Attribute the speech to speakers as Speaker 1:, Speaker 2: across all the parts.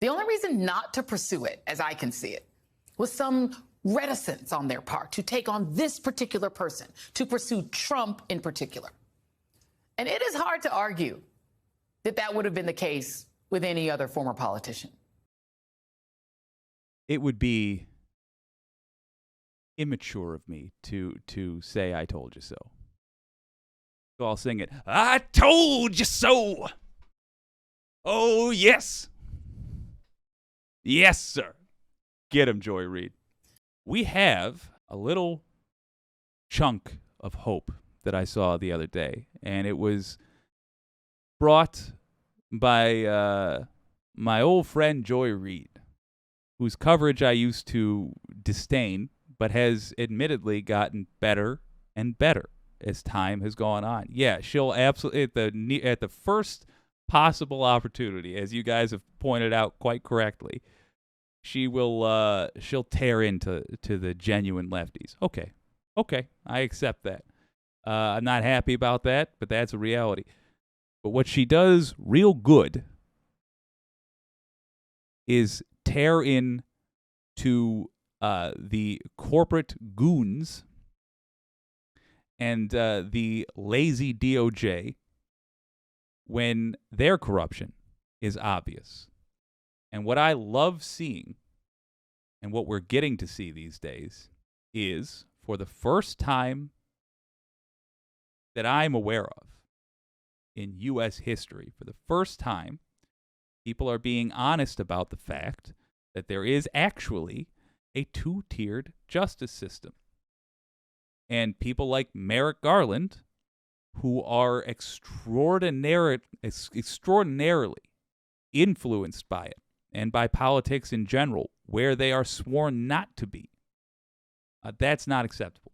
Speaker 1: The only reason not to pursue it, as I can see it, was some reticence on their part to take on this particular person, to pursue Trump in particular. And it is hard to argue that that would have been the case with any other former politician.
Speaker 2: It would be immature of me to say I told you so. So I'll sing it. I told you so. Oh, yes. Yes, sir. Get him, Joy Reid. We have a little chunk of hope that I saw the other day, and it was brought by my old friend Joy Reid, whose coverage I used to disdain, but has admittedly gotten better and better as time has gone on. Yeah, she'll absolutely, at the first possible opportunity, as you guys have pointed out quite correctly, she'll tear into the genuine lefties. Okay, I accept that. I'm not happy about that, but that's a reality. But what she does real good is tear in to the corporate goons and the lazy DOJ when their corruption is obvious. And what I love seeing, and what we're getting to see these days, is, for the first time that I'm aware of in U.S. history, for the first time, people are being honest about the fact that there is actually a two-tiered justice system. And people like Merrick Garland, who are extraordinarily influenced by it, and by politics in general, where they are sworn not to be. That's not acceptable.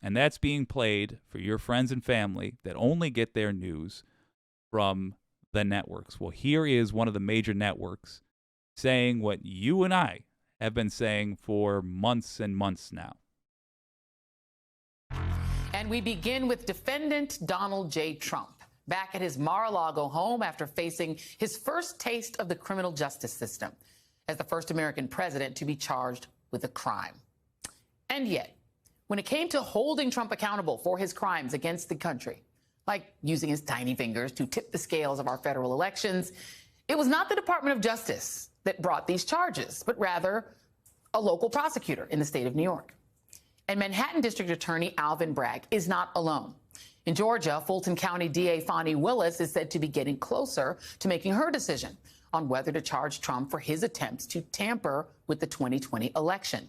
Speaker 2: And that's being played for your friends and family that only get their news from the networks. Well, here is one of the major networks saying what you and I have been saying for months and months now.
Speaker 1: And we begin with defendant Donald J. Trump, back at his Mar-a-Lago home after facing his first taste of the criminal justice system as the first American president to be charged with a crime. And yet, when it came to holding Trump accountable for his crimes against the country, like using his tiny fingers to tip the scales of our federal elections, it was not the Department of Justice that brought these charges, but rather a local prosecutor in the state of New York. And Manhattan District Attorney Alvin Bragg is not alone. In Georgia, Fulton County DA Fani Willis is said to be getting closer to making her decision on whether to charge Trump for his attempts to tamper with the 2020 election.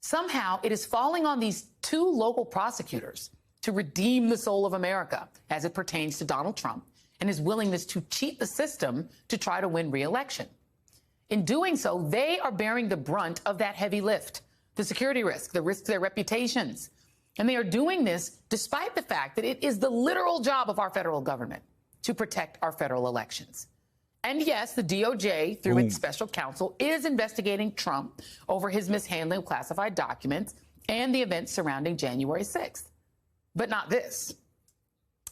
Speaker 1: Somehow, it is falling on these two local prosecutors to redeem the soul of America as it pertains to Donald Trump and his willingness to cheat the system to try to win re-election. In doing so, they are bearing the brunt of that heavy lift, the security risk, the risk to their reputations. And they are doing this despite the fact that it is the literal job of our federal government to protect our federal elections. And yes, the DOJ, through its special counsel, is investigating Trump over his mishandling of classified documents and the events surrounding January 6th. But not this.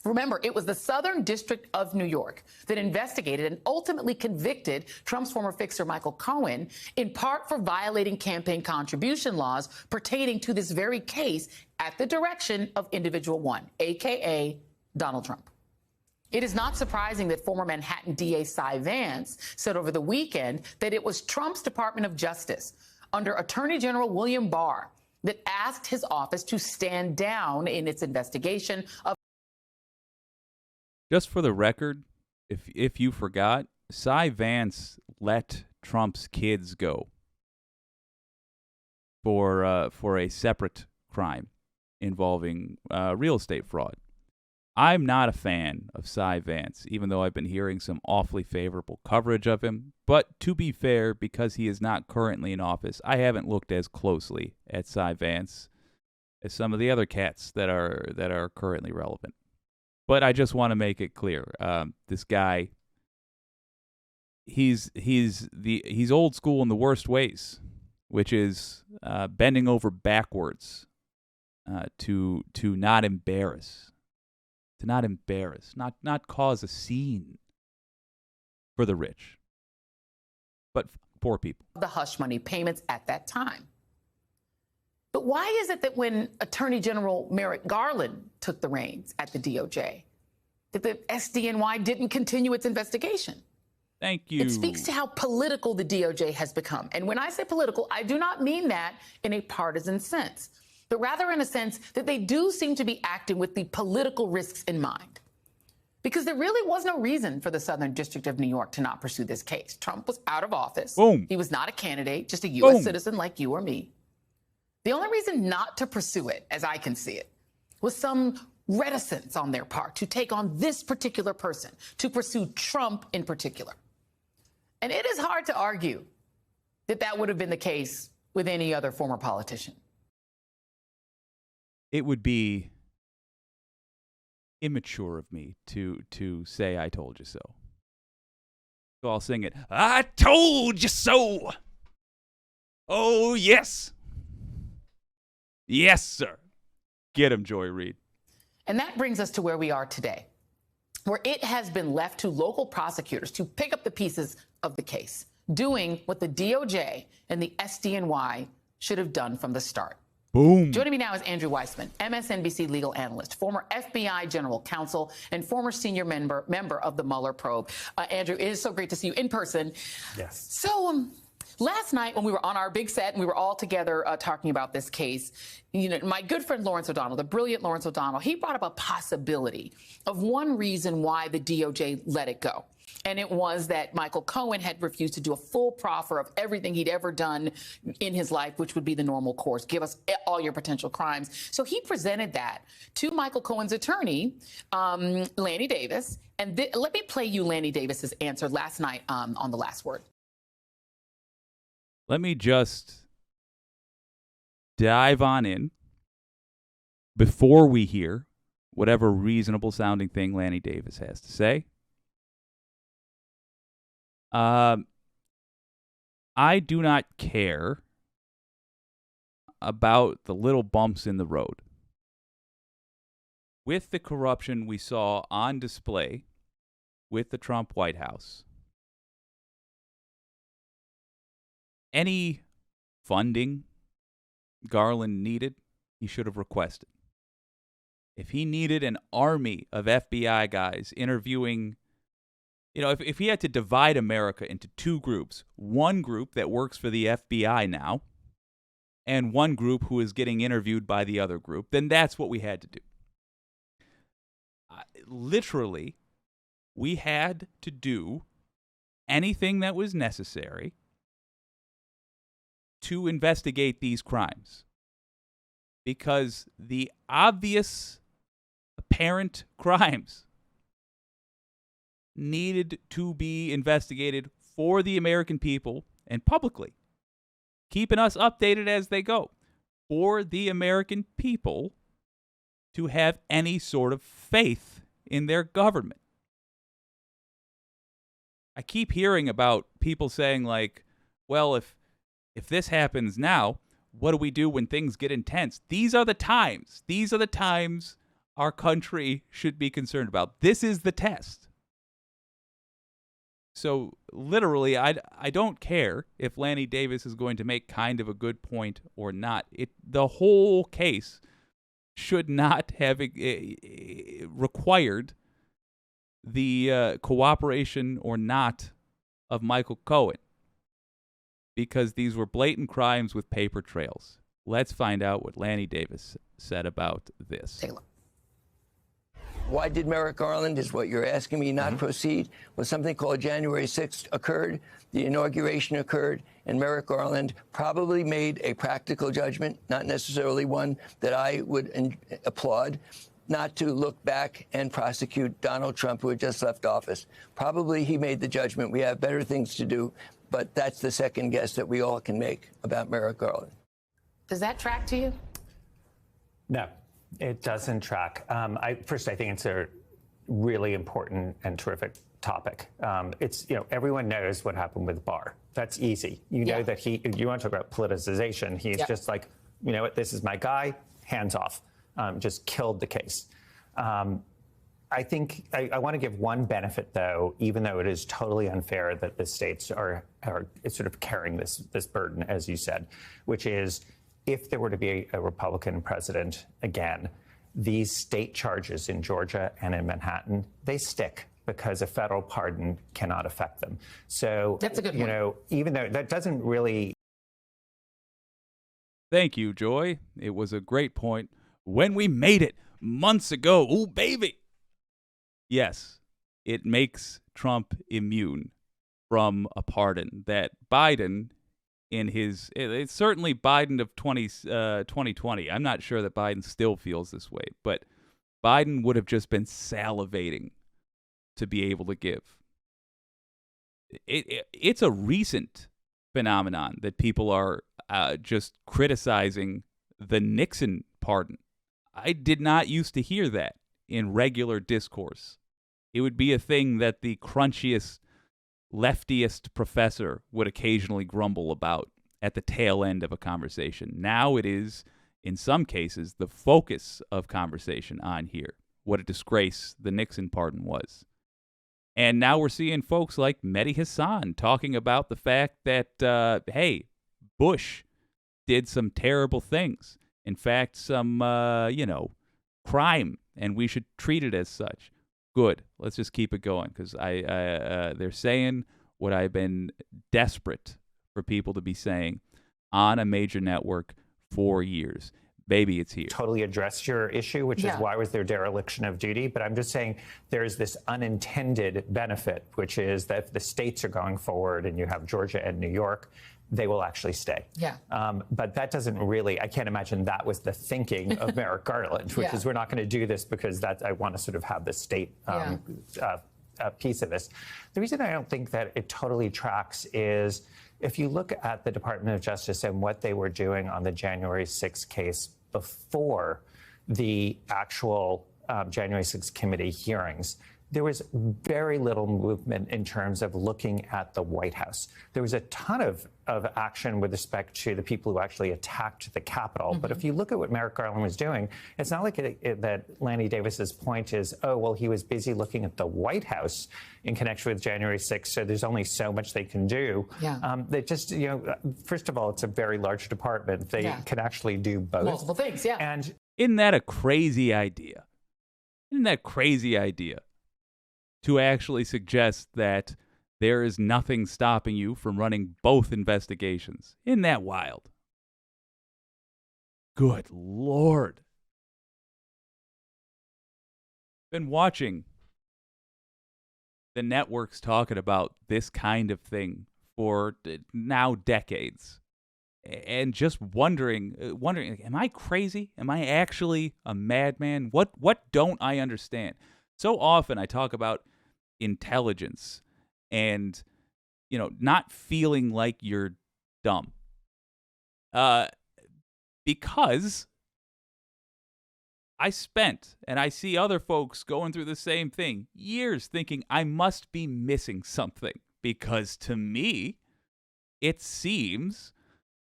Speaker 1: Remember, it was the Southern District of New York that investigated and ultimately convicted Trump's former fixer, Michael Cohen, in part for violating campaign contribution laws pertaining to this very case at the direction of individual one, a.k.a. Donald Trump. It is not surprising that former Manhattan DA Cy Vance said over the weekend that it was Trump's Department of Justice under Attorney General William Barr that asked his office to stand down in its investigation of.
Speaker 2: Just for the record, if you forgot, Cy Vance let Trump's kids go for a separate crime involving real estate fraud. I'm not a fan of Cy Vance, even though I've been hearing some awfully favorable coverage of him. But to be fair, because he is not currently in office, I haven't looked as closely at Cy Vance as some of the other cats that are currently relevant. But I just want to make it clear, this guy, he's old school in the worst ways, which is bending over backwards to not embarrass. To not embarrass, not cause a scene for the rich. but poor people.
Speaker 1: The hush money payments at that time. But why is it that when Attorney General Merrick Garland took the reins at the DOJ, that the SDNY didn't continue its investigation?
Speaker 2: Thank you.
Speaker 1: It speaks to how political the DOJ has become. And when I say political, I do not mean that in a partisan sense, but rather in a sense that they do seem to be acting with the political risks in mind. Because there really was no reason for the Southern District of New York to not pursue this case. Trump was out of office.
Speaker 2: Boom.
Speaker 1: He was not a candidate, just a U.S.
Speaker 2: Boom.
Speaker 1: citizen like you or me. The only reason not to pursue it, as I can see it, was some reticence on their part to take on this particular person, to pursue Trump in particular. And it is hard to argue that that would have been the case with any other former politician.
Speaker 2: It would be immature of me to say I told you so. So I'll sing it. I told you so. Oh, yes. Yes, sir. Get him, Joy Reid.
Speaker 1: And that brings us to where we are today, where it has been left to local prosecutors to pick up the pieces of the case, doing what the DOJ and the SDNY should have done from the start.
Speaker 2: Boom.
Speaker 1: Joining me now is Andrew Weissman, MSNBC legal analyst, former FBI general counsel, and former senior member of the Mueller probe. Andrew, it is so great to see you in person.
Speaker 3: Yes.
Speaker 1: So, last night, when we were on our big set and we were all together talking about this case, you know, my good friend Lawrence O'Donnell, the brilliant Lawrence O'Donnell, he brought up a possibility of one reason why the DOJ let it go. And it was that Michael Cohen had refused to do a full proffer of everything he'd ever done in his life, which would be the normal course. Give us all your potential crimes. So he presented that to Michael Cohen's attorney, Lanny Davis. And let me play you Lanny Davis's answer last night on The Last Word.
Speaker 2: Let me just dive on in before we hear whatever reasonable sounding thing Lanny Davis has to say. I do not care about the little bumps in the road. With the corruption we saw on display with the Trump White House, any funding Garland needed, he should have requested. If he needed an army of FBI guys interviewing, you know, if he had to divide America into two groups, one group that works for the FBI now, and one group who is getting interviewed by the other group, then that's what we had to do. Literally, we had to do anything that was necessary to investigate these crimes, because the obvious, apparent crimes needed to be investigated for the American people and publicly, keeping us updated as they go, for the American people to have any sort of faith in their government. I keep hearing about people saying, like, well, if this happens now, what do we do when things get intense? These are the times. These are the times our country should be concerned about. This is the test. So literally, I don't care if Lanny Davis is going to make kind of a good point or not. The whole case should not have required the cooperation or not of Michael Cohen, because these were blatant crimes with paper trails. Let's find out what Lanny Davis said about this.
Speaker 1: Take a look.
Speaker 4: Why did Merrick Garland, is what you're asking me, not proceed? Well, something called January 6th occurred, the inauguration occurred, and Merrick Garland probably made a practical judgment, not necessarily one that I would applaud, not to look back and prosecute Donald Trump, who had just left office. Probably he made the judgment, we have better things to do, but that's the second guess that we all can make about Merrick Garland.
Speaker 1: Does that track to you?
Speaker 3: No, it doesn't track. First, I think it's a really important and terrific topic. Everyone knows what happened with Barr. That's easy. You know that you want to talk about politicization. He's just like, you know what, this is my guy, hands off. Just killed the case. I think I want to give one benefit, though, even though it is totally unfair that the states are sort of carrying this burden, as you said, which is if there were to be a Republican president again, these state charges in Georgia and in Manhattan, they stick because a federal pardon cannot affect them. So
Speaker 1: that's a good one.
Speaker 3: Even though that doesn't really.
Speaker 2: Thank you, Joy. It was a great point. When we made it months ago, ooh, baby. Yes, it makes Trump immune from a pardon that Biden it's certainly Biden of 2020. I'm not sure that Biden still feels this way, but Biden would have just been salivating to be able to give. It's a recent phenomenon that people are just criticizing the Nixon pardon. I did not used to hear that in regular discourse. It would be a thing that the crunchiest, leftiest professor would occasionally grumble about at the tail end of a conversation. Now it is, in some cases, the focus of conversation on here. What a disgrace the Nixon pardon was. And now we're seeing folks like Mehdi Hassan talking about the fact that, hey, Bush did some terrible things. In fact, some, crime, and we should treat it as such. Good. Let's just keep it going, because they're saying what I've been desperate for people to be saying on a major network for years. Baby, it's here.
Speaker 3: Totally address your issue, which is why was there dereliction of duty? But I'm just saying there's this unintended benefit, which is that if the states are going forward and you have Georgia and New York, they will actually stay.
Speaker 1: Yeah.
Speaker 3: But that doesn't really, I can't imagine that was the thinking of Merrick Garland, which is we're not going to do this because I want to sort of have the state piece of this. The reason I don't think that it totally tracks is if you look at the Department of Justice and what they were doing on the January 6th case before the actual January 6th committee hearings, there was very little movement in terms of looking at the White House. There was a ton of action with respect to the people who actually attacked the Capitol. Mm-hmm. But if you look at what Merrick Garland was doing, it's not like that Lanny Davis's point is, oh, well, he was busy looking at the White House in connection with January 6th, so there's only so much they can do. Yeah. They just, first of all, it's a very large department. They can actually do both.
Speaker 1: Multiple things, yeah.
Speaker 2: And isn't that a crazy idea? Isn't that crazy idea? To actually suggest that there is nothing stopping you from running both investigations. Isn't that wild? Good Lord. Been watching the networks talking about this kind of thing for now decades. And just wondering, am I crazy? Am I actually a madman? What don't I understand? So often I talk about intelligence and, not feeling like you're dumb. Because I spent, and I see other folks going through the same thing, years thinking I must be missing something. Because to me, it seems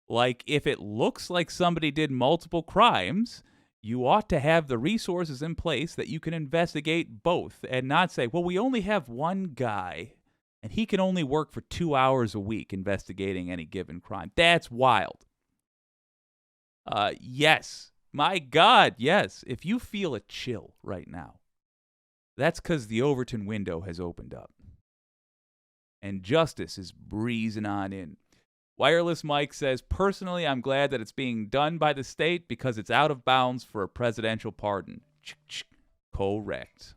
Speaker 2: like if it looks like somebody did multiple crimes, you ought to have the resources in place that you can investigate both and not say, well, we only have one guy and he can only work for 2 hours a week investigating any given crime. That's wild. Yes. My God, yes. If you feel a chill right now, that's because the Overton window has opened up and justice is breezing on in. Wireless Mike says, personally, I'm glad that it's being done by the state because it's out of bounds for a presidential pardon. Correct.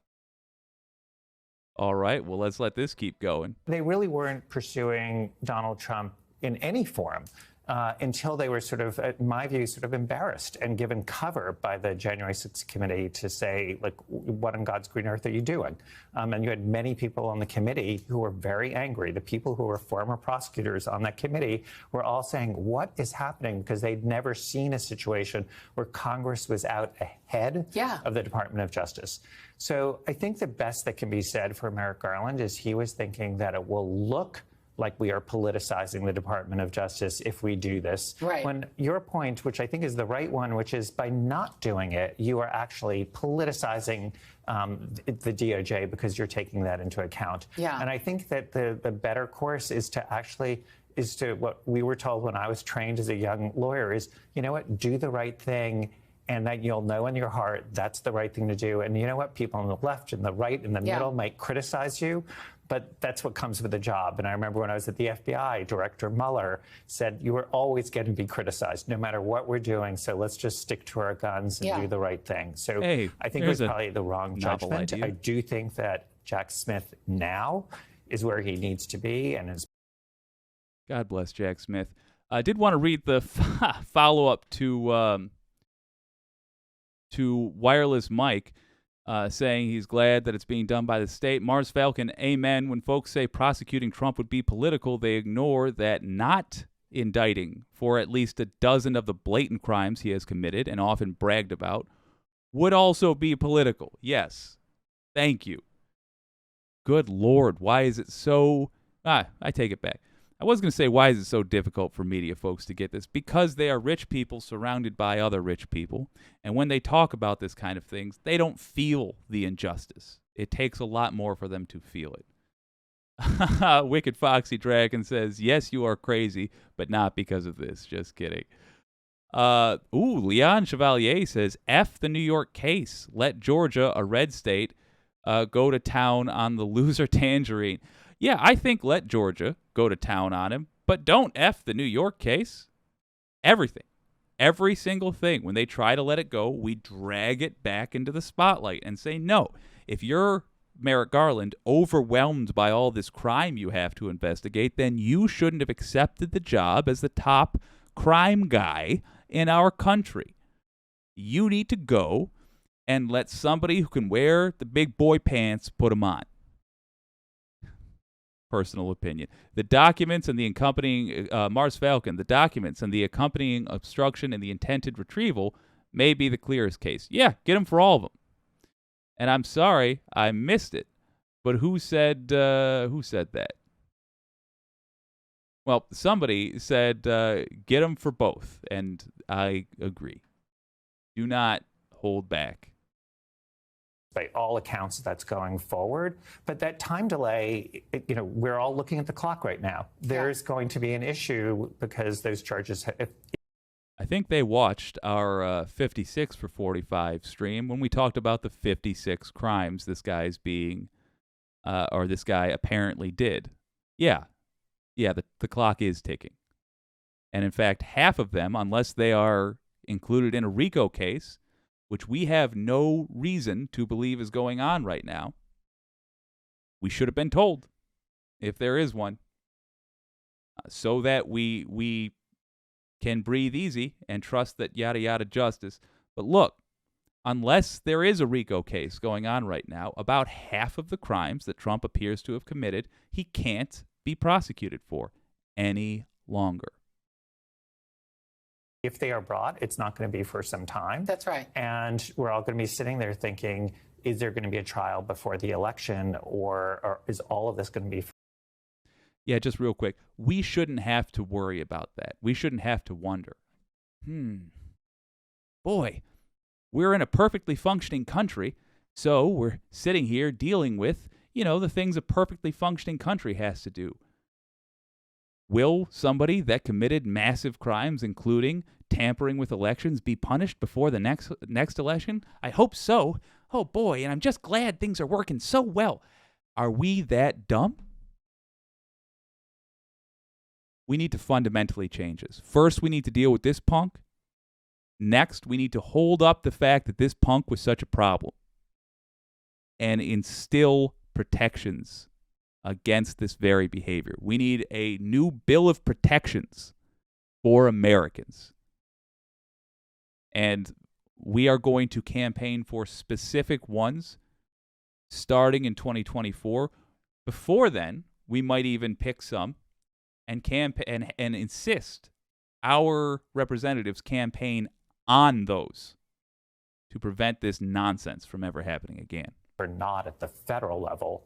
Speaker 2: All right, well, let's let this keep going.
Speaker 3: They really weren't pursuing Donald Trump in any form until they were sort of, in my view, sort of embarrassed and given cover by the January 6th committee to say, like, what on God's green earth are you doing? And you had many people on the committee who were very angry. The people who were former prosecutors on that committee were all saying, what is happening? Because they'd never seen a situation where Congress was out ahead of the Department of Justice. So I think the best that can be said for Merrick Garland is he was thinking that it will look like we are politicizing the Department of Justice if we do this.
Speaker 1: Right.
Speaker 3: When your point, which I think is the right one, which is by not doing it, you are actually politicizing the DOJ because you're taking that into account.
Speaker 1: Yeah.
Speaker 3: And I think that the better course is to what we were told when I was trained as a young lawyer is, you know what, do the right thing, and that you'll know in your heart that's the right thing to do. And you know what, people on the left and the right and the middle might criticize you, but that's what comes with the job. And I remember when I was at the FBI, Director Mueller said, you are always going to be criticized, no matter what we're doing. So let's just stick to our guns and do the right thing. So I think it was probably the wrong judgment. I do think that Jack Smith now is where he needs to be. And is.
Speaker 2: God bless Jack Smith. I did want to read the follow-up to Wireless Mike, saying he's glad that it's being done by the state. Mars Falcon, amen. When folks say prosecuting Trump would be political, they ignore that not indicting for at least a dozen of the blatant crimes he has committed and often bragged about would also be political. Yes. Thank you. Good Lord. Why is it so... I take it back. I was going to say, why is it so difficult for media folks to get this? Because they are rich people surrounded by other rich people. And when they talk about this kind of things, they don't feel the injustice. It takes a lot more for them to feel it. Wicked Foxy Dragon says, yes, you are crazy, but not because of this. Just kidding. Leon Chevalier says, F the New York case. Let Georgia, a red state, go to town on the loser Tangerine. Yeah, I think let Georgia go to town on him, but don't F the New York case. Everything. Every single thing. When they try to let it go, we drag it back into the spotlight and say, no, if you're Merrick Garland overwhelmed by all this crime you have to investigate, then you shouldn't have accepted the job as the top crime guy in our country. You need to go and let somebody who can wear the big boy pants put them on. Personal opinion. The documents and the accompanying Mars Falcon, the documents and the accompanying obstruction and the intended retrieval may be the clearest case. Yeah, get them for all of them. And I'm sorry, I missed it. But who said that? Well, somebody said get them for both, and I agree. Do not hold back.
Speaker 3: By all accounts, that's going forward. But that time delay, we're all looking at the clock right now. There's going to be an issue because those charges...
Speaker 2: I think they watched our 56 for 45 stream when we talked about the 56 crimes this guy's being, or this guy apparently did. Yeah, the clock is ticking. And in fact, half of them, unless they are included in a RICO case, which we have no reason to believe is going on right now. We should have been told, if there is one, so that we can breathe easy and trust that yada yada justice. But look, unless there is a RICO case going on right now, about half of the crimes that Trump appears to have committed, he can't be prosecuted for any longer.
Speaker 3: If they are brought, it's not going to be for some time.
Speaker 1: That's right.
Speaker 3: And we're all going to be sitting there thinking, is there going to be a trial before the election, or is all of this going to be...
Speaker 2: Yeah, just real quick. We shouldn't have to worry about that. We shouldn't have to wonder. Boy, we're in a perfectly functioning country, so we're sitting here dealing with, the things a perfectly functioning country has to do. Will somebody that committed massive crimes, including tampering with elections, be punished before the next election? I hope so. Oh, boy, and I'm just glad things are working so well. Are we that dumb? We need to fundamentally change this. First, we need to deal with this punk. Next, we need to hold up the fact that this punk was such a problem and instill protections against this very behavior. We need a new bill of protections for Americans. And we are going to campaign for specific ones starting in 2024. Before then, we might even pick some and insist our representatives campaign on those to prevent this nonsense from ever happening again.
Speaker 3: Or not at the federal level,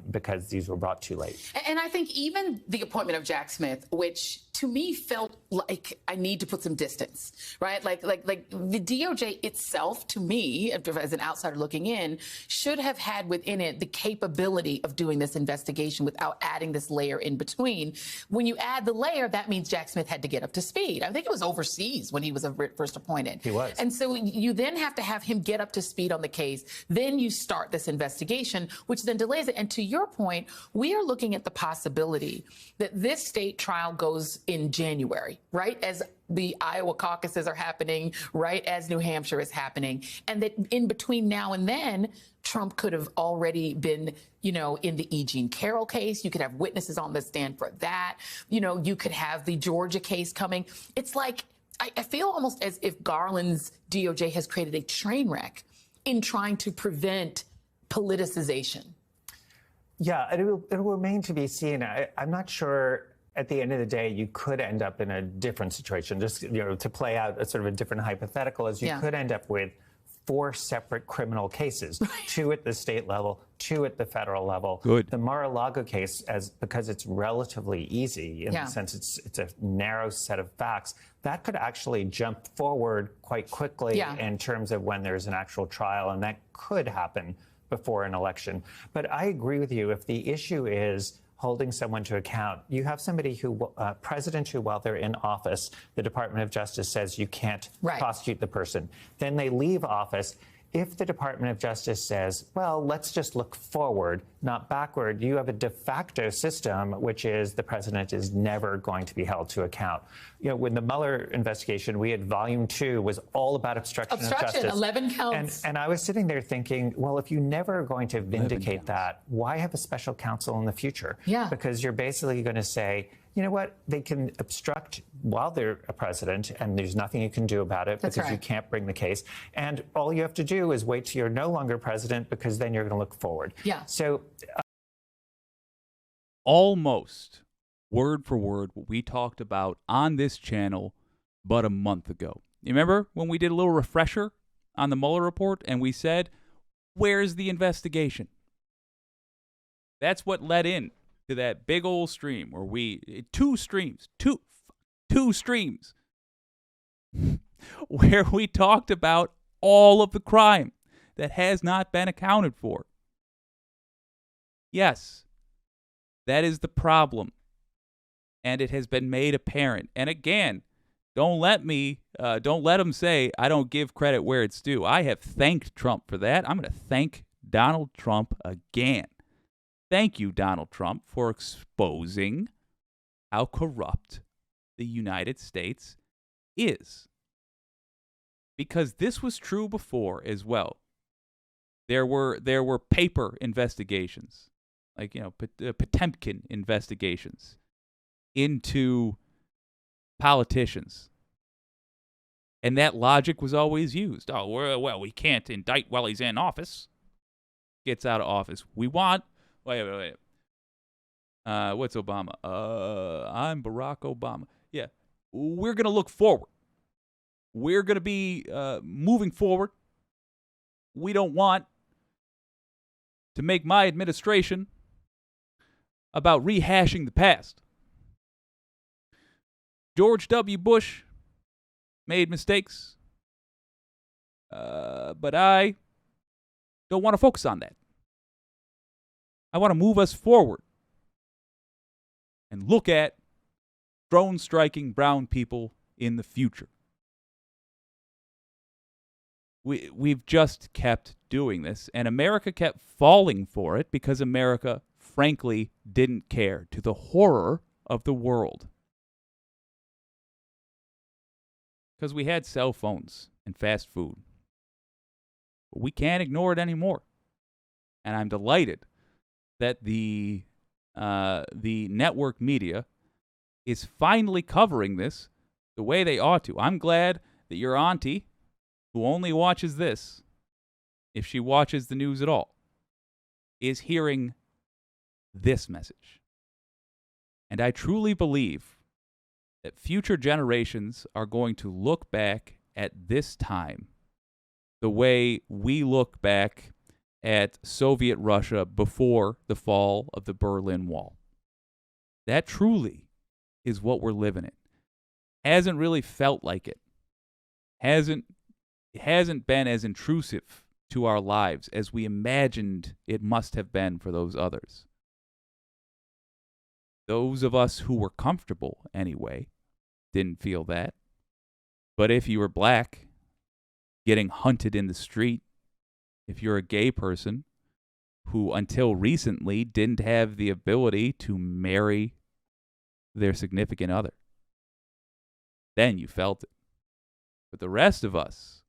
Speaker 3: because these were brought too late.
Speaker 1: And I think even the appointment of Jack Smith, which to me felt like I need to put some distance, right? Like the DOJ itself, to me, as an outsider looking in, should have had within it the capability of doing this investigation without adding this layer in between. When you add the layer, that means Jack Smith had to get up to speed. I think it was overseas when he was first appointed.
Speaker 3: He was.
Speaker 1: And so you then have to have him get up to speed on the case. Then you start this investigation, which then delays it. And to your point, we are looking at the possibility that this state trial goes in January, right? As the Iowa caucuses are happening, right as New Hampshire is happening. And that in between now and then, Trump could have already been, in the E. Jean Carroll case. You could have witnesses on the stand for that. You could have the Georgia case coming. It's like, I feel almost as if Garland's DOJ has created a train wreck in trying to prevent politicization.
Speaker 3: Yeah, it'll remain to be seen. I'm not sure at the end of the day you could end up in a different situation. Just to play out a sort of a different hypothetical, is you could end up with 4 separate criminal cases, 2 at the state level, 2 at the federal level.
Speaker 2: Good.
Speaker 3: The Mar-a-Lago case, because it's relatively easy in the sense it's a narrow set of facts, that could actually jump forward quite quickly in terms of when there's an actual trial, and that could happen before an election. But I agree with you. If the issue is holding someone to account, you have somebody who, president who, while they're in office, the Department of Justice says you can't prosecute the person. Then they leave office. If the Department of Justice says, well, let's just look forward, not backward, you have a de facto system, which is the president is never going to be held to account. When the Mueller investigation, we had volume 2 was all about obstruction of justice.
Speaker 1: 11 counts.
Speaker 3: And I was sitting there thinking, well, if you never are going to vindicate that, why have a special counsel in the future?
Speaker 1: Yeah.
Speaker 3: Because you're basically going to say, you know what, they can obstruct while they're a president, and there's nothing you can do about it because you can't bring the case. And all you have to do is wait till you're no longer president, because then you're going to look forward.
Speaker 1: Yeah.
Speaker 3: So
Speaker 2: almost word for word what we talked about on this channel but a month ago. You remember when we did a little refresher on the Mueller report and we said, where's the investigation? That's what led in to that big old stream where two streams where we talked about all of the crime that has not been accounted for. Yes, that is the problem, and it has been made apparent. And again, don't let them say I don't give credit where it's due. I have thanked Trump for that. I'm going to thank Donald Trump again. Thank you, Donald Trump, for exposing how corrupt the United States is. Because this was true before as well. There were paper investigations, like Potemkin investigations into politicians. And that logic was always used. Oh, well, we can't indict while he's in office. Gets out of office. We want... Wait. What's Obama? I'm Barack Obama. Yeah. We're going to look forward. We're going to be moving forward. We don't want to make my administration about rehashing the past. George W. Bush made mistakes, but I don't want to focus on that. I want to move us forward and look at drone striking brown people in the future. We've just kept doing this, and America kept falling for it because America, frankly, didn't care, to the horror of the world. Because we had cell phones and fast food. But we can't ignore it anymore. And I'm delighted that the network media is finally covering this the way they ought to. I'm glad that your auntie, who only watches this, if she watches the news at all, is hearing this message. And I truly believe that future generations are going to look back at this time the way we look back at Soviet Russia before the fall of the Berlin Wall. That truly is what we're living in. Hasn't really felt like it. Hasn't been as intrusive to our lives as we imagined it must have been for those others. Those of us who were comfortable, anyway, didn't feel that. But if you were black, getting hunted in the street, if you're a gay person who until recently didn't have the ability to marry their significant other, then you felt it. But the rest of us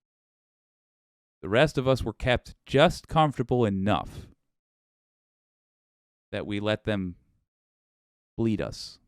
Speaker 2: were kept just comfortable enough that we let them bleed us.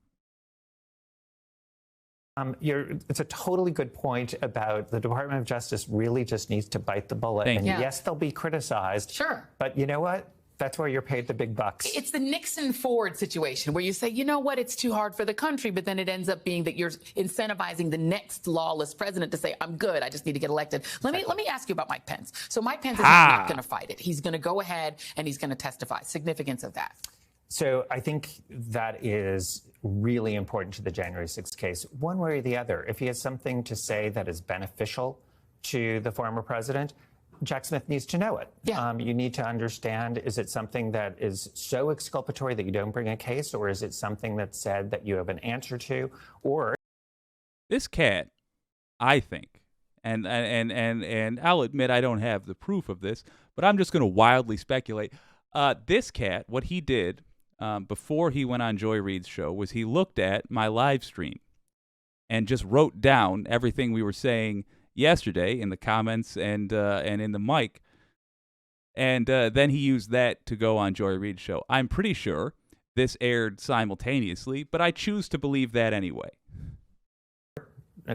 Speaker 3: It's a totally good point about the Department of Justice really just needs to bite the bullet.
Speaker 2: Thank
Speaker 3: and
Speaker 2: you.
Speaker 3: yes, they'll be criticized.
Speaker 1: Sure.
Speaker 3: But you know what? That's where you're paid the big bucks.
Speaker 1: It's the Nixon-Ford situation where you say, you know what, it's too hard for the country, but then it ends up being that you're incentivizing the next lawless president to say, I'm good, I just need to get elected. Let me ask you about Mike Pence. So Mike Pence is not going to fight it. He's going to go ahead and he's going to testify. Significance of that.
Speaker 3: So I think that is really important to the January 6th case, one way or the other. If he has something to say that is beneficial to the former president, Jack Smith needs to know it.
Speaker 1: Yeah.
Speaker 3: You need to understand, is it something that is so exculpatory that you don't bring a case, or is it something that's said that you have an answer to, or...
Speaker 2: This cat, I think, and I'll admit I don't have the proof of this, but I'm just going to wildly speculate. This cat, what he did before he went on Joy Reid's show was he looked at my live stream and just wrote down everything we were saying yesterday in the comments and in the mic, and then he used that to go on Joy Reid's show. I'm pretty sure this aired simultaneously, but I choose to believe that anyway.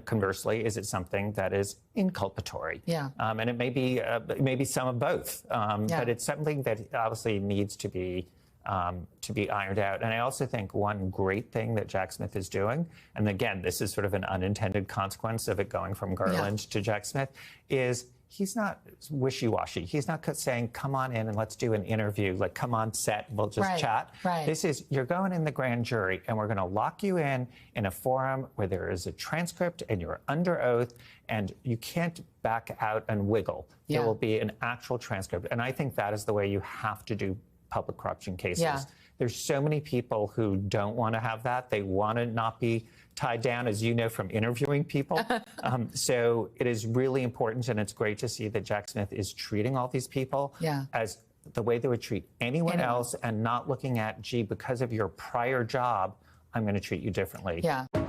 Speaker 3: Conversely, is it something that is inculpatory?
Speaker 1: Yeah.
Speaker 3: And it may be some of both, but it's something that obviously needs to be ironed out. And I also think one great thing that Jack Smith is doing, and again, this is sort of an unintended consequence of it going from Garland to Jack Smith, is he's not wishy-washy. He's not saying, come on in and let's do an interview, like come on set, we'll just chat.
Speaker 1: Right.
Speaker 3: This is, you're going in the grand jury and we're going to lock you in a forum where there is a transcript and you're under oath and you can't back out and wiggle.
Speaker 1: Yeah.
Speaker 3: There will be an actual transcript. And I think that is the way you have to do public corruption cases.
Speaker 1: Yeah.
Speaker 3: There's so many people who don't want to have that. They want to not be tied down, as you know, from interviewing people. So it is really important, and it's great to see that Jack Smith is treating all these people as the way they would treat anyone else, and not looking at, gee, because of your prior job, I'm going to treat you differently.
Speaker 1: Yeah.
Speaker 2: The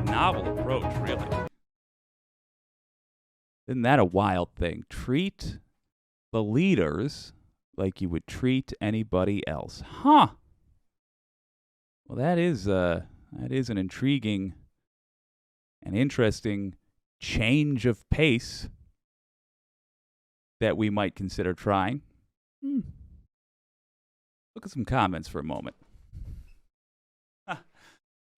Speaker 2: novel approach, really. Isn't that a wild thing? Treat the leaders like you would treat anybody else. Huh. Well, that is an intriguing and interesting change of pace that we might consider trying. Look at some comments for a moment.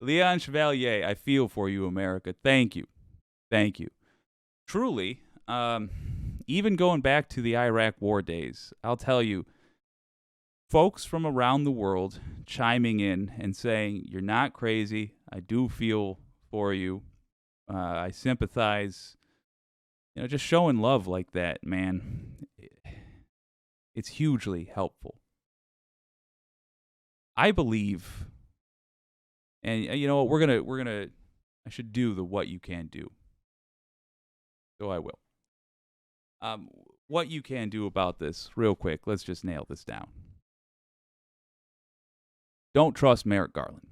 Speaker 2: Leon Chevalier, I feel for you, America. Thank you. Thank you. Truly, even going back to the Iraq War days, I'll tell you, folks from around the world chiming in and saying, you're not crazy. I do feel for you. I sympathize. You know, just showing love like that, man, it's hugely helpful. I believe, and you know what, I should do the what you can do. So I will. What you can do about this, real quick, let's just nail this down. Don't trust Merrick Garland.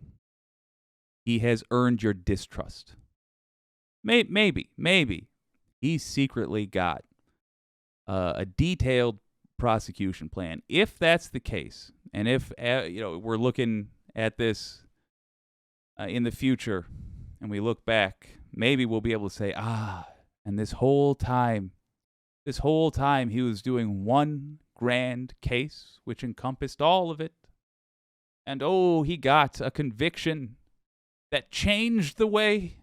Speaker 2: He has earned your distrust. Maybe he secretly got a detailed prosecution plan. If that's the case, and if we're looking at this in the future, and we look back, maybe we'll be able to say, and this whole time he was doing one grand case which encompassed all of it. And he got a conviction that changed the way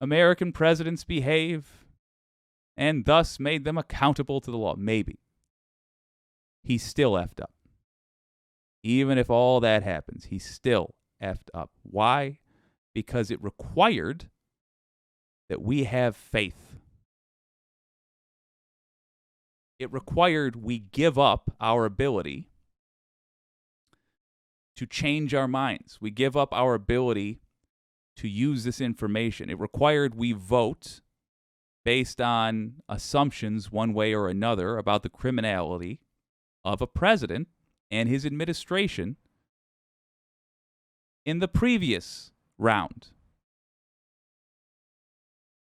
Speaker 2: American presidents behave. and thus made them accountable to the law. Maybe. He's still effed up. Even if all that happens, he's still effed up. Why? Because it required that we have faith. It required we give up our ability to change our minds. We give up our ability to use this information. It required we vote based on assumptions one way or another about the criminality of a president and his administration in the previous round.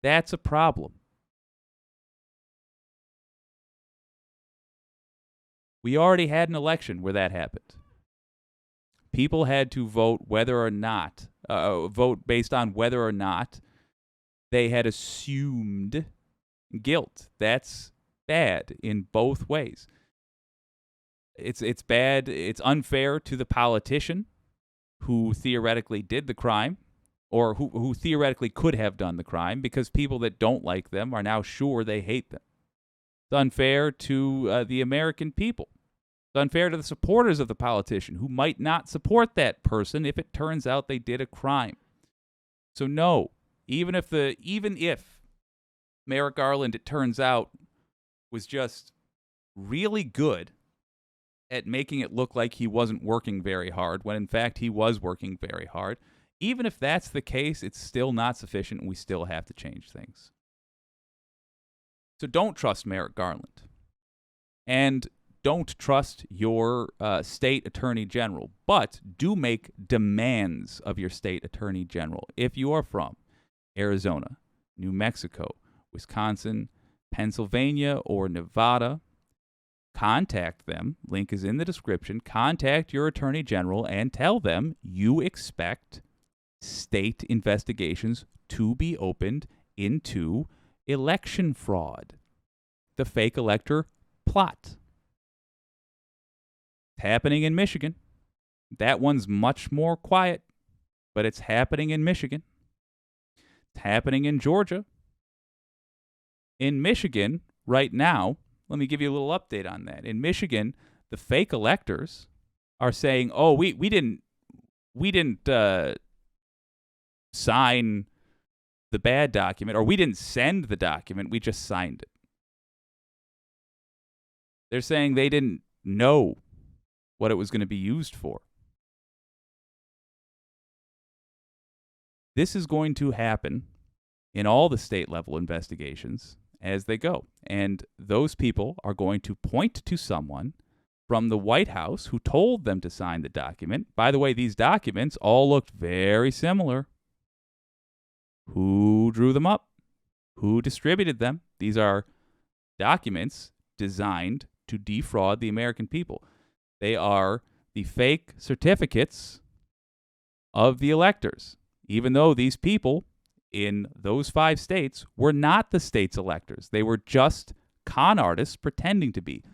Speaker 2: That's a problem. We already had an election where that happened. People had to vote vote based on whether or not they had assumed guilt. That's bad in both ways. It's bad. It's unfair to the politician who theoretically did the crime, or who theoretically could have done the crime, because people that don't like them are now sure they hate them. It's unfair to the American people. It's unfair to the supporters of the politician who might not support that person if it turns out they did a crime. So no, even if Merrick Garland, it turns out, was just really good at making it look like he wasn't working very hard, when in fact he was working very hard, even if that's the case, it's still not sufficient, and we still have to change things. So don't trust Merrick Garland. And don't trust your state attorney general, but do make demands of your state attorney general. If you are from Arizona, New Mexico, Wisconsin, Pennsylvania, or Nevada, contact them. Link is in the description. Contact your attorney general and tell them you expect state investigations to be opened into election fraud, the fake elector plot. It's happening in Michigan. That one's much more quiet, but it's happening in Michigan. It's happening in Georgia. In Michigan, right now, let me give you a little update on that. In Michigan, the fake electors are saying, "Oh, we didn't sign the bad document, or we didn't send the document, we just signed it." They're saying they didn't know what it was going to be used for. This is going to happen in all the state level investigations as they go. And those people are going to point to someone from the White House who told them to sign the document. By the way, these documents all looked very similar. Who drew them up? Who distributed them? These are documents designed to defraud the American people. They are the fake certificates of the electors, even though these people in those 5 states were not the state's electors. They were just con artists pretending to be.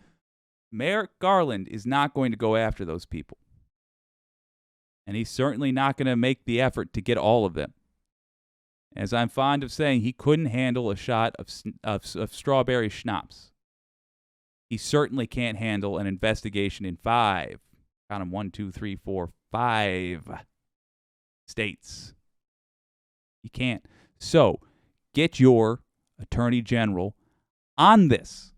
Speaker 2: Merrick Garland is not going to go after those people. And he's certainly not going to make the effort to get all of them. As I'm fond of saying, he couldn't handle a shot of strawberry schnapps. He certainly can't handle an investigation in 5, count them 1, 2, 3, 4, 5 states. You can't. So get your attorney general on this.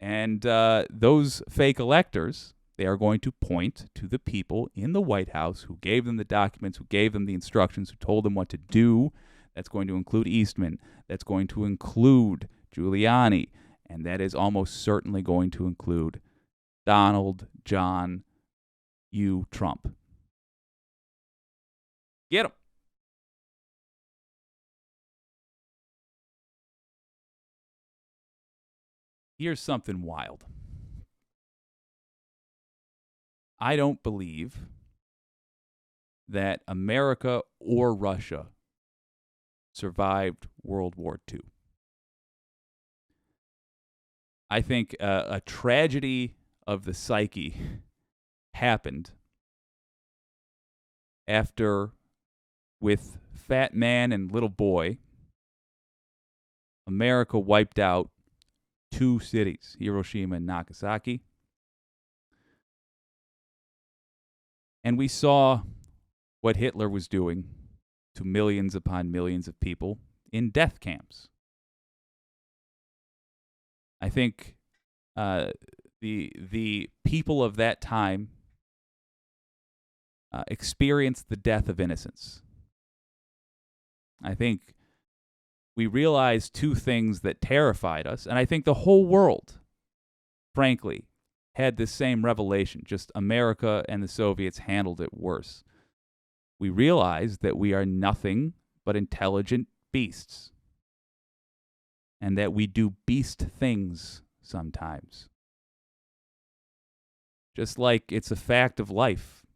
Speaker 2: And those fake electors, they are going to point to the people in the White House who gave them the documents, who gave them the instructions, who told them what to do. That's going to include Eastman. That's going to include Giuliani. And that is almost certainly going to include Donald John Trump. Get him. Here's something wild. I don't believe that America or Russia survived World War II. I think a tragedy of the psyche happened after, with Fat Man and Little Boy, America wiped out 2 cities, Hiroshima and Nagasaki. And we saw what Hitler was doing to millions upon millions of people in death camps. I think the people of that time experienced the death of innocence. I think we realized 2 things that terrified us, and I think the whole world, frankly, had this same revelation, just America and the Soviets handled it worse. We realized that we are nothing but intelligent beasts, and that we do beast things sometimes. Just like it's a fact of life.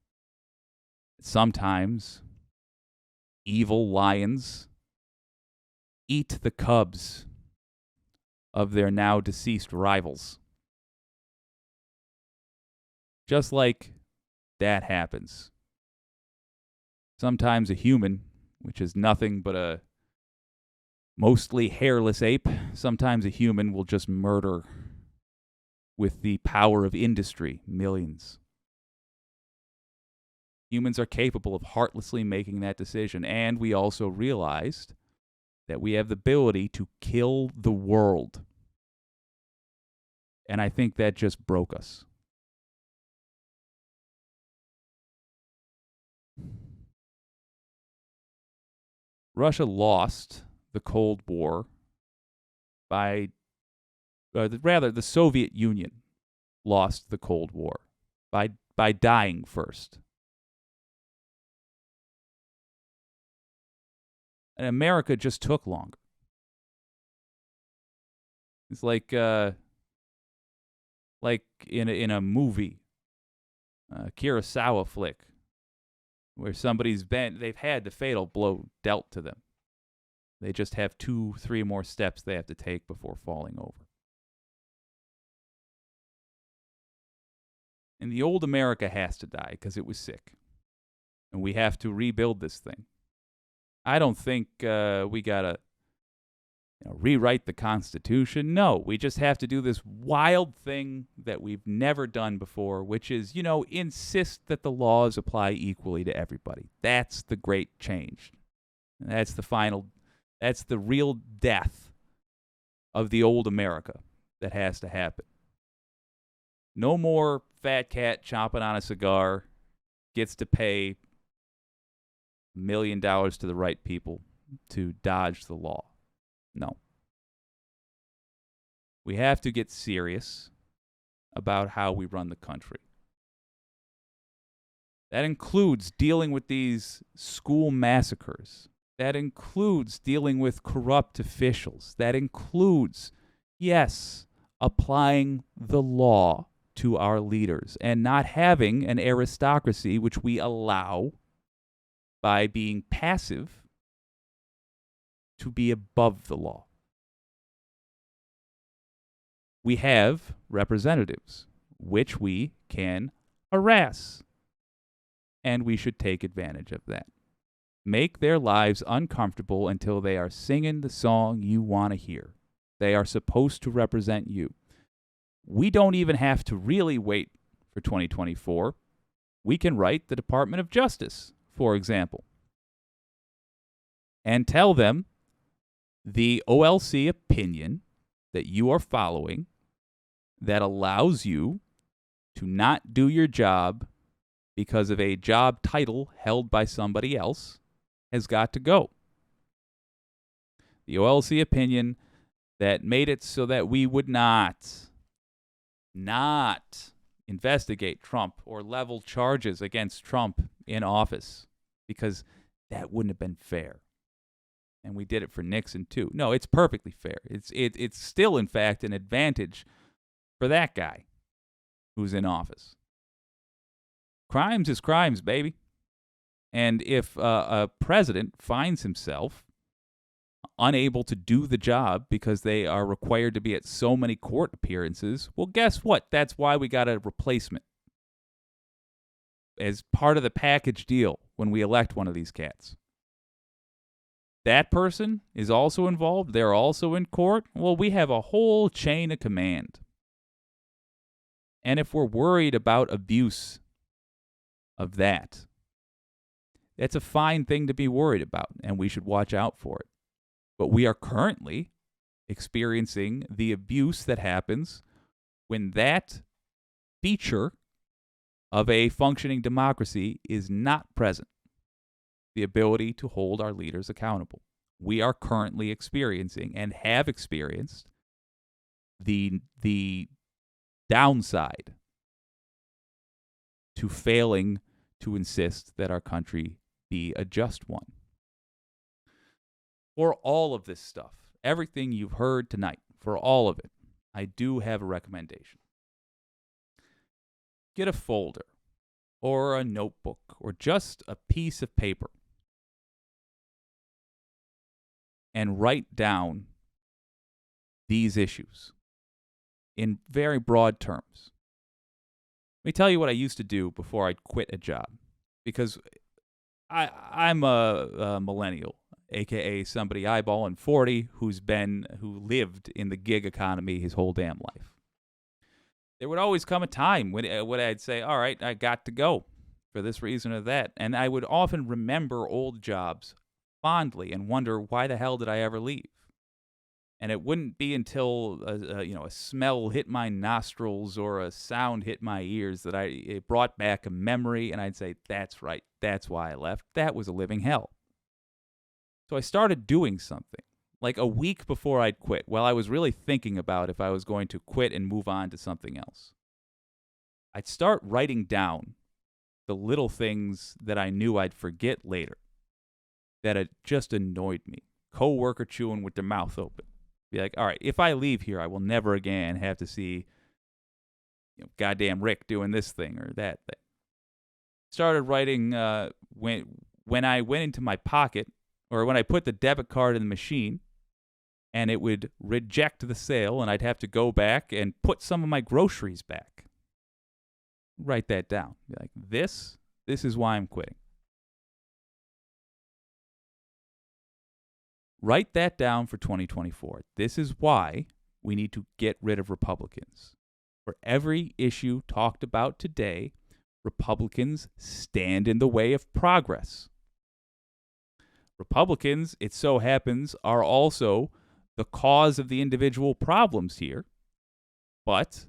Speaker 2: Sometimes evil lions eat the cubs of their now deceased rivals. Just like that happens. Sometimes a human, which is nothing but a mostly hairless ape, sometimes a human will just murder with the power of industry millions. Humans are capable of heartlessly making that decision, and we also realized that we have the ability to kill the world. And I think that just broke us. Russia lost the Cold War by, the Soviet Union lost the Cold War by dying first. And America just took longer. It's like in a movie, Kurosawa flick, where they've had the fatal blow dealt to them. They just have 2-3 more steps they have to take before falling over. And the old America has to die because it was sick. And we have to rebuild this thing. I don't think we got to rewrite the Constitution. No, we just have to do this wild thing that we've never done before, which is, insist that the laws apply equally to everybody. That's the great change. And that's the real death of the old America that has to happen. No more fat cat chomping on a cigar gets to pay $1 million to the right people to dodge the law. No. We have to get serious about how we run the country. That includes dealing with these school massacres. That includes dealing with corrupt officials. That includes, yes, applying the law to our leaders and not having an aristocracy which we allow by being passive to be above the law. We have representatives which we can harass, and we should take advantage of that. Make their lives uncomfortable until they are singing the song you want to hear. They are supposed to represent you. We don't even have to really wait for 2024. We can write the Department of Justice, for example, and tell them the OLC opinion that you are following that allows you to not do your job because of a job title held by somebody else has got to go. The OLC opinion that made it so that we would not investigate Trump or level charges against Trump in office because that wouldn't have been fair. And we did it for Nixon too. No, it's perfectly fair. It's still, in fact, an advantage for that guy who's in office. Crimes is crimes, baby. And if a president finds himself unable to do the job because they are required to be at so many court appearances, well, guess what? That's why we got a replacement as part of the package deal when we elect one of these cats. that person is also involved. They're also in court. Well, we have a whole chain of command. And if we're worried about abuse of that, that's a fine thing to be worried about, and we should watch out for it. But we are currently experiencing the abuse that happens when that feature of a functioning democracy is not present. The ability to hold our leaders accountable. We are currently experiencing and have experienced the downside to failing to insist that our country be a just one. For all of this stuff, everything you've heard tonight, for all of it, I do have a recommendation. Get a folder or a notebook or just a piece of paper and write down these issues in very broad terms. Let me tell you what I used to do before I'd quit a job, because I'm a millennial, aka somebody eyeballing 40 who lived in the gig economy his whole damn life. There would always come a time when I'd say, all right, I got to go for this reason or that. And I would often remember old jobs fondly and wonder, why the hell did I ever leave? And it wouldn't be until a smell hit my nostrils or a sound hit my ears that it brought back a memory, and I'd say, that's right, that's why I left. That was a living hell. So I started doing something. Like a week before I'd quit, while I was really thinking about if I was going to quit and move on to something else, I'd start writing down the little things that I knew I'd forget later that had just annoyed me. Coworker chewing with their mouth open. Be like, all right, if I leave here, I will never again have to see goddamn Rick doing this thing or that thing. Started writing when I went into my pocket, or when I put the debit card in the machine, and it would reject the sale, and I'd have to go back and put some of my groceries back. Write that down. Be like, this is why I'm quitting. Write that down for 2024. This is why we need to get rid of Republicans. For every issue talked about today, Republicans stand in the way of progress. Republicans, it so happens, are also the cause of the individual problems here. But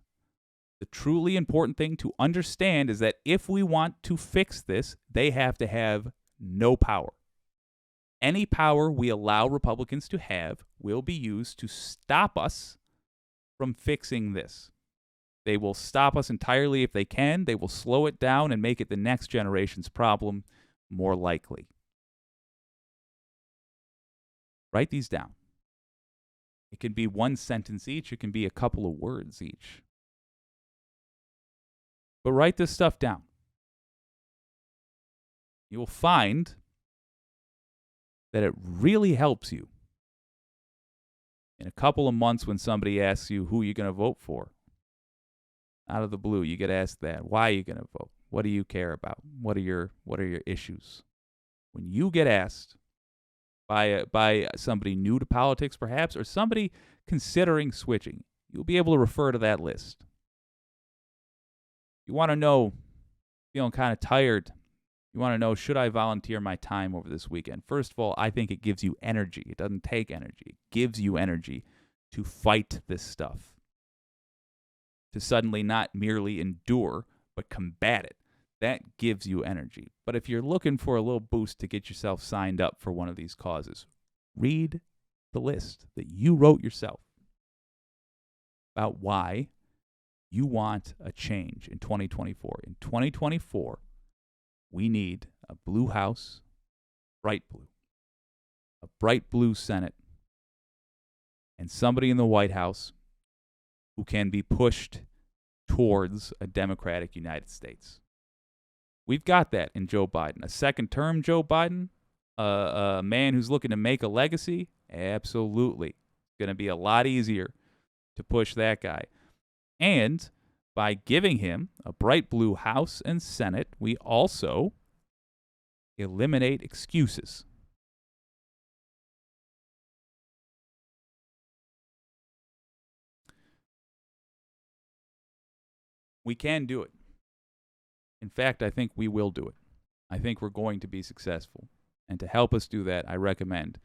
Speaker 2: the truly important thing to understand is that if we want to fix this, they have to have no power. Any power we allow Republicans to have will be used to stop us from fixing this. They will stop us entirely if they can. They will slow it down and make it the next generation's problem, more likely. Write these down. It can be one sentence each. It can be a couple of words each. But write this stuff down. You will find that it really helps you in a couple of months when somebody asks you who you're going to vote for. Out of the blue, you get asked that. Why are you going to vote? What do you care about? What are your issues? When you get asked by somebody new to politics, perhaps, or somebody considering switching, you'll be able to refer to that list. You want to know, feeling kind of tired, you want to know, should I volunteer my time over this weekend? First of all, I think it gives you energy. It doesn't take energy. It gives you energy to fight this stuff. To suddenly not merely endure, but combat it. That gives you energy. But if you're looking for a little boost to get yourself signed up for one of these causes, read the list that you wrote yourself about why you want a change in 2024. In 2024, we need a blue House, bright blue, a bright blue Senate, and somebody in the White House who can be pushed towards a democratic United States. We've got that in Joe Biden. A second-term Joe Biden, a man who's looking to make a legacy, absolutely. It's going to be a lot easier to push that guy. And by giving him a bright blue House and Senate, we also eliminate excuses. We can do it. In fact, I think we will do it. I think we're going to be successful. And to help us do that, I recommend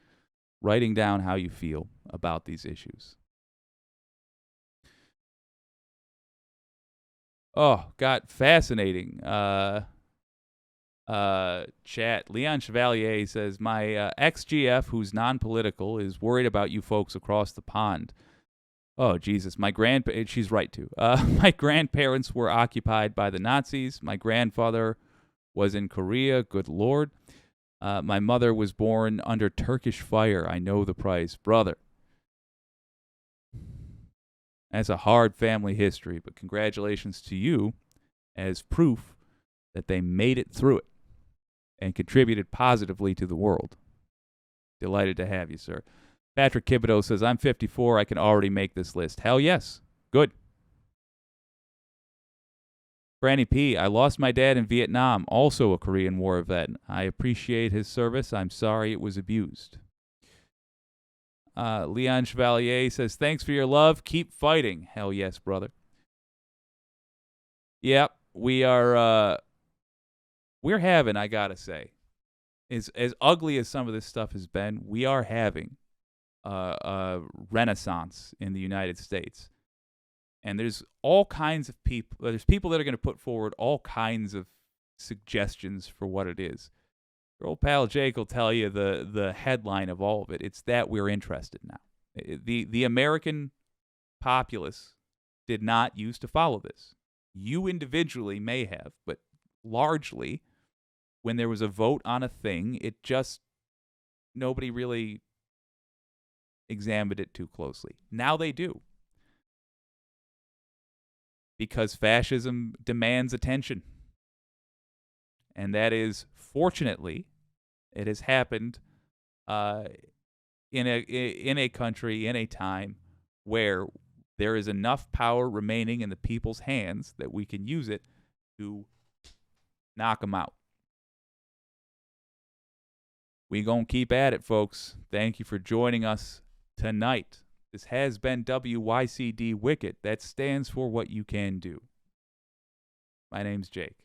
Speaker 2: writing down how you feel about these issues. Oh, God, fascinating. Chat. Leon Chevalier says, my ex-GF, who's non-political, is worried about you folks across the pond. Oh, Jesus. She's right, too. My grandparents were occupied by the Nazis. My grandfather was in Korea. Good Lord. My mother was born under Turkish fire. I know the price. Brother. That's a hard family history, but congratulations to you as proof that they made it through it and contributed positively to the world. Delighted to have you, sir. Patrick Kibido says, I'm 54. I can already make this list. Hell yes. Good. Franny P., I lost my dad in Vietnam, also a Korean War vet. I appreciate his service. I'm sorry it was abused. Leon Chevalier says, thanks for your love. Keep fighting. Hell yes, brother. Yep, we're having, I gotta say, as ugly as some of this stuff has been, we are having a renaissance in the United States. And there's all kinds of people. There's people that are going to put forward all kinds of suggestions for what it is. Your old pal Jake will tell you the headline of all of it. It's that we're interested now. The American populace did not used to follow this. You individually may have, but largely, when there was a vote on a thing, it just, nobody really examined it too closely. Now they do. Because fascism demands attention. And that is, fortunately, it has happened in a country, in a time where there is enough power remaining in the people's hands that we can use it to knock them out. We gonna keep at it, folks. Thank you for joining us tonight. This has been WYCD Wicket. That stands for what you can do. My name's Jake.